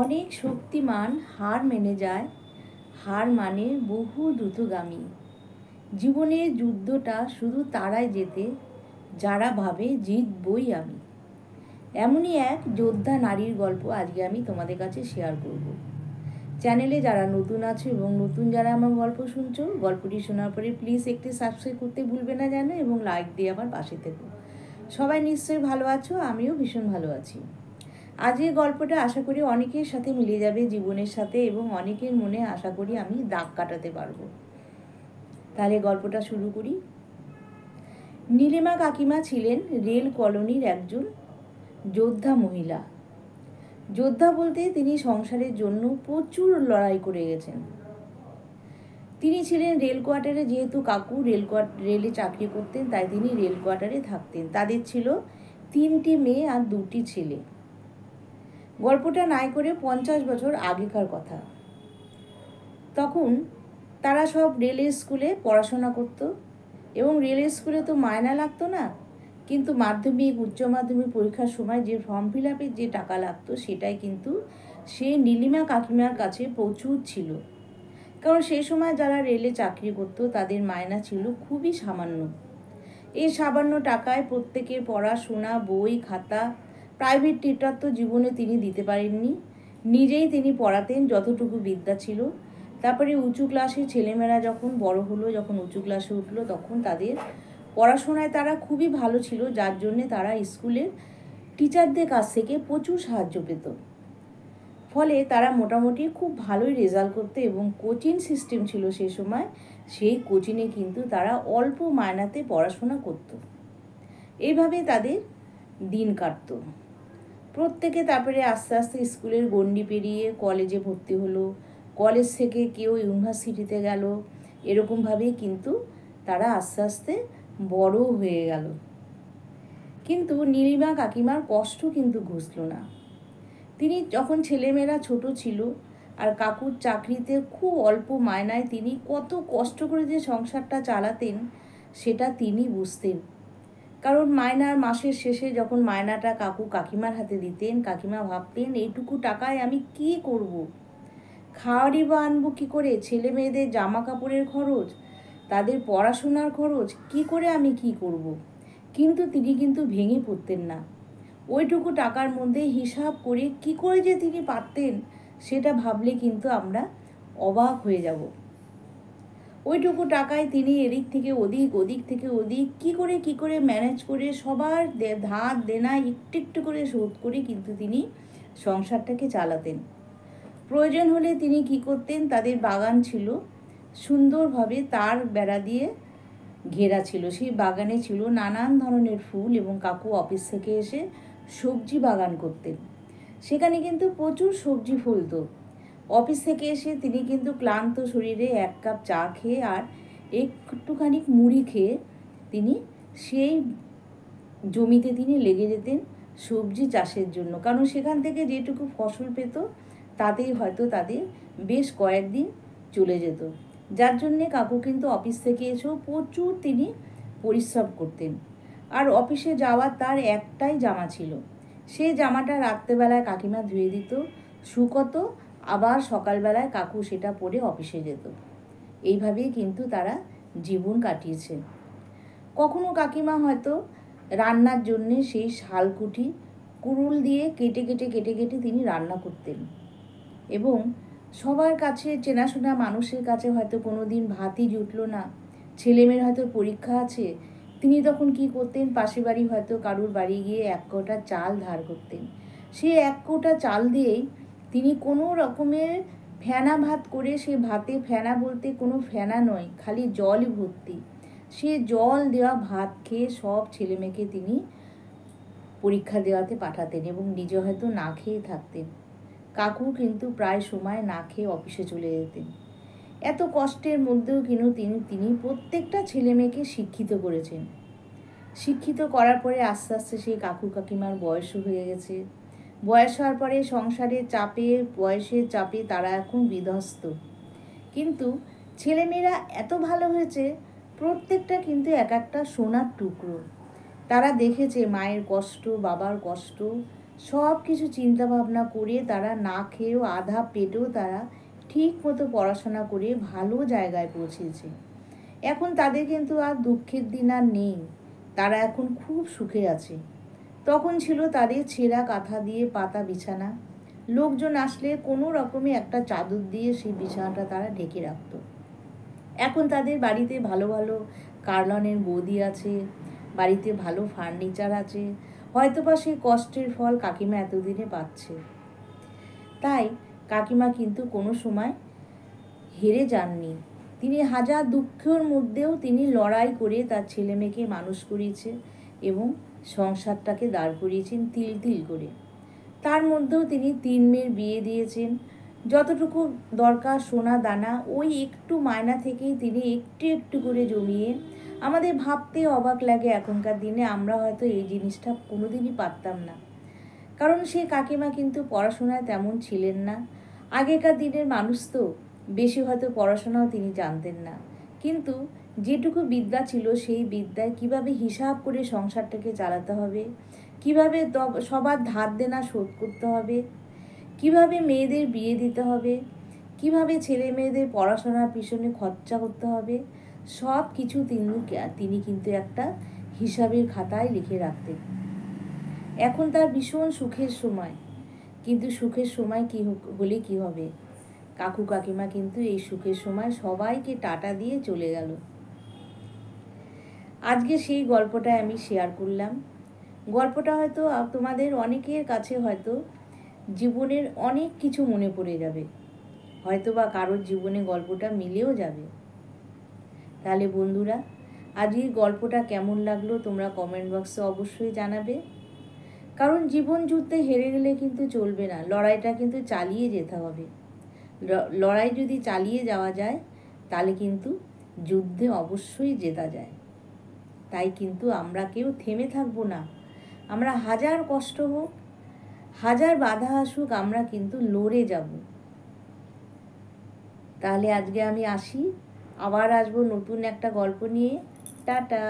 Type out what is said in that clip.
অনেক শক্তিমান হার মেনে যায়, হার মানে বহু দ্রুতগামী। জীবনের যুদ্ধটা শুধু তারাই জেতে যারা ভাবে জিতবই আমি। এমনই এক যোদ্ধা নারীর গল্প আজকে আমি তোমাদের কাছে শেয়ার করব। চ্যানেলে যারা নতুন আছো এবং নতুন যারা আমার গল্প শুনছো, গল্পটি শোনার পরে প্লিজ একটি সাবস্ক্রাইব করতে ভুলবে না যেন, এবং লাইক দিয়ে আমার পাশে থেকো। সবাই নিশ্চয়ই ভালো আছো, আমিও ভীষণ ভালো আছি। আজকের গল্পটা আশা করি অনেকের সাথে মিলে যাবে জীবনের সাথে, এবং অনেকের মনে আশা করি আমি দাগ কাটাতে পারবো। তাহলে গল্পটা শুরু করি। নীলিমা কাকিমা ছিলেন রেল কলোনির একজন যোদ্ধা মহিলা। যোদ্ধা বলতে তিনি সংসারের জন্য প্রচুর লড়াই করে গেছেন। তিনি ছিলেন রেল কোয়ার্টারে, যেহেতু কাকু রেলে চাকরি করতেন তাই তিনি রেল কোয়ার্টারে থাকতেন। তাদের ছিল 3টি মেয়ে আর 2টি ছেলে। গল্পটা নাই করে 50 বছর আগেকার কথা। তখন তারা সব রেলের স্কুলে পড়াশোনা করত, এবং রেলের স্কুলে তো মায়না লাগতো না, কিন্তু মাধ্যমিক উচ্চ মাধ্যমিক পরীক্ষার সময় যে ফর্ম ফিল আপের যে টাকা লাগতো সেটাই কিন্তু সেই নীলিমা কাকিমার কাছে প্রচুর ছিল। কারণ সেই সময় যারা রেলে চাকরি করতো তাদের মায়না ছিল খুবই সামান্য। এই সামান্য টাকায় প্রত্যেকের পড়াশোনা, বই খাতা, প্রাইভেট টিউটর তো জীবনে তিনি দিতে পারেননি। নিজেই তিনি পড়াতেন যতটুকু বিদ্যা ছিল। তারপরে উঁচু ক্লাসের ছেলেমেয়েরা যখন বড় হলো, যখন উঁচু ক্লাসে উঠলো, তখন তাদের পড়াশোনায় তারা খুবই ভালো ছিল, যার জন্যে তারা স্কুলের টিচারদের কাছ থেকে প্রচুর সাহায্য পেত। ফলে তারা মোটামুটি খুব ভালোই রেজাল্ট করতো, এবং কোচিং সিস্টেম ছিল সেই সময়। সেই কোচিংয়ে কিন্তু তারা অল্প মায়নাতে পড়াশোনা করত। এইভাবে তাদের দিন কাটত। প্রত্যেকে তারপরে আস্তে আস্তে স্কুলের গণ্ডি পেরিয়ে কলেজে ভর্তি হলো, কলেজ থেকে কেউ ইউনিভার্সিটিতে গেল। এরকমভাবেই কিন্তু তারা আস্তে আস্তে বড় হয়ে গেল। কিন্তু নীলিমা কাকিমার কষ্ট কিন্তু ঘুচল না। তিনি যখন ছেলেমেয়েরা ছোট ছিল আর কাকুর চাকরিতে খুব অল্প মায়নায় তিনি কত কষ্ট করে যে সংসারটা চালাতেন সেটা তিনি বুঝতেন। কারণ মায়নার মাসের শেষে যখন মায়নাটা কাকু কাকিমার হাতে দিতেন, কাকিমা ভাবতেন এইটুকু টাকায় আমি কি করব? খাওয়ারই বা আনবো কী করে? ছেলে মেয়েদের জামা কাপড়ের খরচ, তাদের পড়াশোনার খরচ, কি করে আমি কি করব? কিন্তু তিনি কিন্তু ভেঙে পড়তেন না। ওইটুকু টাকার মধ্যে হিসাব করে কি করে যে তিনি পারতেন সেটা ভাবলে কিন্তু আমরা অবাক হয়ে যাব। ওইটুকু টাকায় তিনি এদিক থেকে ওদিক, ওদিক থেকে ওদিক কি করে ম্যানেজ করে সবার ধার দেনা একটু একটু করে শোধ করে কিন্তু তিনি সংসারটাকে চালাতেন। প্রয়োজন হলে তিনি কি করতেন, তাদের বাগান ছিল, সুন্দরভাবে তার বেড়া দিয়ে ঘেরা ছিল। সেই বাগানে ছিল নানান ধরনের ফুল, এবং কাকু অফিস থেকে এসে সবজি বাগান করতেন। সেখানে কিন্তু প্রচুর সবজি ফলতো। অফিস থেকে এসে তিনি কিন্তু ক্লান্ত শরীরে 1 কাপ চা খেয়ে আর একটুখানি মুড়ি খেয়ে তিনি সেই জমিতে তিনি লেগে যেতেন সবজি চাষের জন্য। কারণ সেখান থেকে যেটুকু ফসল পেত তাতেই হয়তো তাদের বেশ কয়েকদিন চলে যেত। যার জন্যে কাকু কিন্তু অফিস থেকে এসেও প্রচুর তিনি পরিশ্রম করতেন। আর অফিসে যাওয়ার তার একটাই জামা ছিল, সেই জামাটা রাত্রেবেলায় কাকিমা ধুয়ে দিত, শুকোতো, আবার সকালবেলায় কাকু সেটা পরে অফিসে যেত। এইভাবেই কিন্তু তারা জীবন কাটিয়েছে। কখনো কাকিমা হয়তো রান্নার জন্যে সেই শালকুঠি কুড়ুল দিয়ে কেটে তিনি রান্না করতেন, এবং সবার কাছে চেনাশোনা মানুষের কাছে হয়তো কোনো দিন ভাতই জুটলো না, ছেলেমেয়ের হয়তো পরীক্ষা আছে, তিনি তখন কি করতেন, পাশের বাড়ি হয়তো কারুর বাড়ি গিয়ে 1 কৌটা চাল ধার করতেন। সেই 1 কৌটা চাল দিয়েই তিনি কোনো রকমের ফেনা ভাত করে, সে ভাতে ফেনা বলতে কোনো ফেনা নয়, খালি জলই ভর্তি, সে জল দেওয়া ভাত খেয়ে সব ছেলেমেয়েকে তিনি পরীক্ষা দেওয়াতে পাঠাতেন, এবং নিজে হয়তো না খেয়ে থাকতেন। কাকু কিন্তু প্রায় সময় না খেয়ে অফিসে চলে যেতেন। এত কষ্টের মধ্যেও কিন্তু তিনি প্রত্যেকটা ছেলে মেয়েকে শিক্ষিত করেছেন। শিক্ষিত করার পরে আস্তে আস্তে সেই কাকু কাকিমার বয়সও হয়ে গেছে। বয়স হওয়ার পরে সংসারের চাপে, বয়সের চাপে তারা এখন বিধ্বস্ত। কিন্তু ছেলেমেয়েরা এত ভালো হয়েছে, প্রত্যেকটা কিন্তু এক একটা সোনার টুকরো। তারা দেখেছে মায়ের কষ্ট, বাবার কষ্ট, সব কিছু চিন্তা ভাবনা করে তারা না খেয়েও আধা পেটেও তারা ঠিক মতো পড়াশোনা করে ভালো জায়গায় পৌঁছেছে। এখন তাদের কিন্তু আর দুঃখের দিন আর নেই, তারা এখন খুব সুখে আছে। তখন ছিল তাদের ছেঁড়া কাঁথা দিয়ে পাতা বিছানা, লোকজন আসলে কোনো রকমে একটা চাদর দিয়ে সেই বিছানাটা তারা ঢেকে রাখত। এখন তাদের বাড়িতে ভালো ভালো কার্লনের বৌদি আছে, বাড়িতে ভালো ফার্নিচার আছে, হয়তোবা সেই কষ্টের ফল কাকিমা এতদিনে পাচ্ছে। তাই কাকিমা কিন্তু কোনো সময় হেরে যাননি। তিনি হাজার দুঃখের মধ্যেও তিনি লড়াই করে তার ছেলে মেয়েকে মানুষ করিয়েছে এবং সংসারটাকে দাঁড় করিয়েছেন তিল তিল করে। তার মধ্যেও তিনি 3 মেয়ের বিয়ে দিয়েছেন। যতটুকু দরকার সোনা দানা ওই একটু মায়না থেকেই তিনি একটু একটু করে জমিয়ে, আমাদের ভাবতে অবাক লাগে এখনকার দিনে আমরা হয়তো এই জিনিসটা কোনোদিনই পারতাম না। কারণ সে কাকিমা কিন্তু পড়াশোনায় তেমন ছিলেন না। আগেকার দিনের মানুষ তো বেশি হয়তো পড়াশোনাও তিনি জানতেন না, কিন্তু যেটুকু বিদ্যা ছিল সেই বিদ্যায় কিভাবে হিসাব করে সংসারটাকে চালাতে হবে, কিভাবে সবার ধার দেনা শোধ করতে হবে, কিভাবে মেয়েদের বিয়ে দিতে হবে, কিভাবে ছেলে মেয়েদের পড়াশোনার পিছনে খরচা করতে হবে, সব কিছু তিনি কিন্তু একটা হিসাবের খাতায় লিখে রাখতেন। এখন তার ভীষণ সুখের সময়, কিন্তু সুখের সময় হলে কি হবে, কাকু কাকিমা কিন্তু এই সুখের সময় সবাইকে টাটা দিয়ে চলে গেল। আজকে সেই গল্পটা আমি শেয়ার করলাম। গল্পটা হয়তো তোমাদের অনেকের কাছে হয়তো জীবনের অনেক কিছু মনে পড়ে যাবে, হয়তো বা কারোর জীবনে গল্পটা মিলেও যাবে। তাহলে বন্ধুরা, আজকের গল্পটা কেমন লাগলো তোমরা কমেন্ট বক্সে অবশ্যই জানাবে। কারণ জীবন যুদ্ধে হেরে গেলে কিন্তু চলবে না, লড়াইটা কিন্তু চালিয়ে যেতে হবে। লড়াই যদি চালিয়ে যাওয়া যায় তাহলে কিন্তু যুদ্ধে অবশ্যই জেতা যায়। তাই কিন্তু আমরা কেউ থেমে থাকবো না, আমরা হাজার কষ্ট হোক, হাজার বাধা আসুক, আমরা কিন্তু লড়ে যাব। তাহলে আজকে আমি আসি, আবার আসবো নতুন একটা গল্প নিয়ে। টাটা।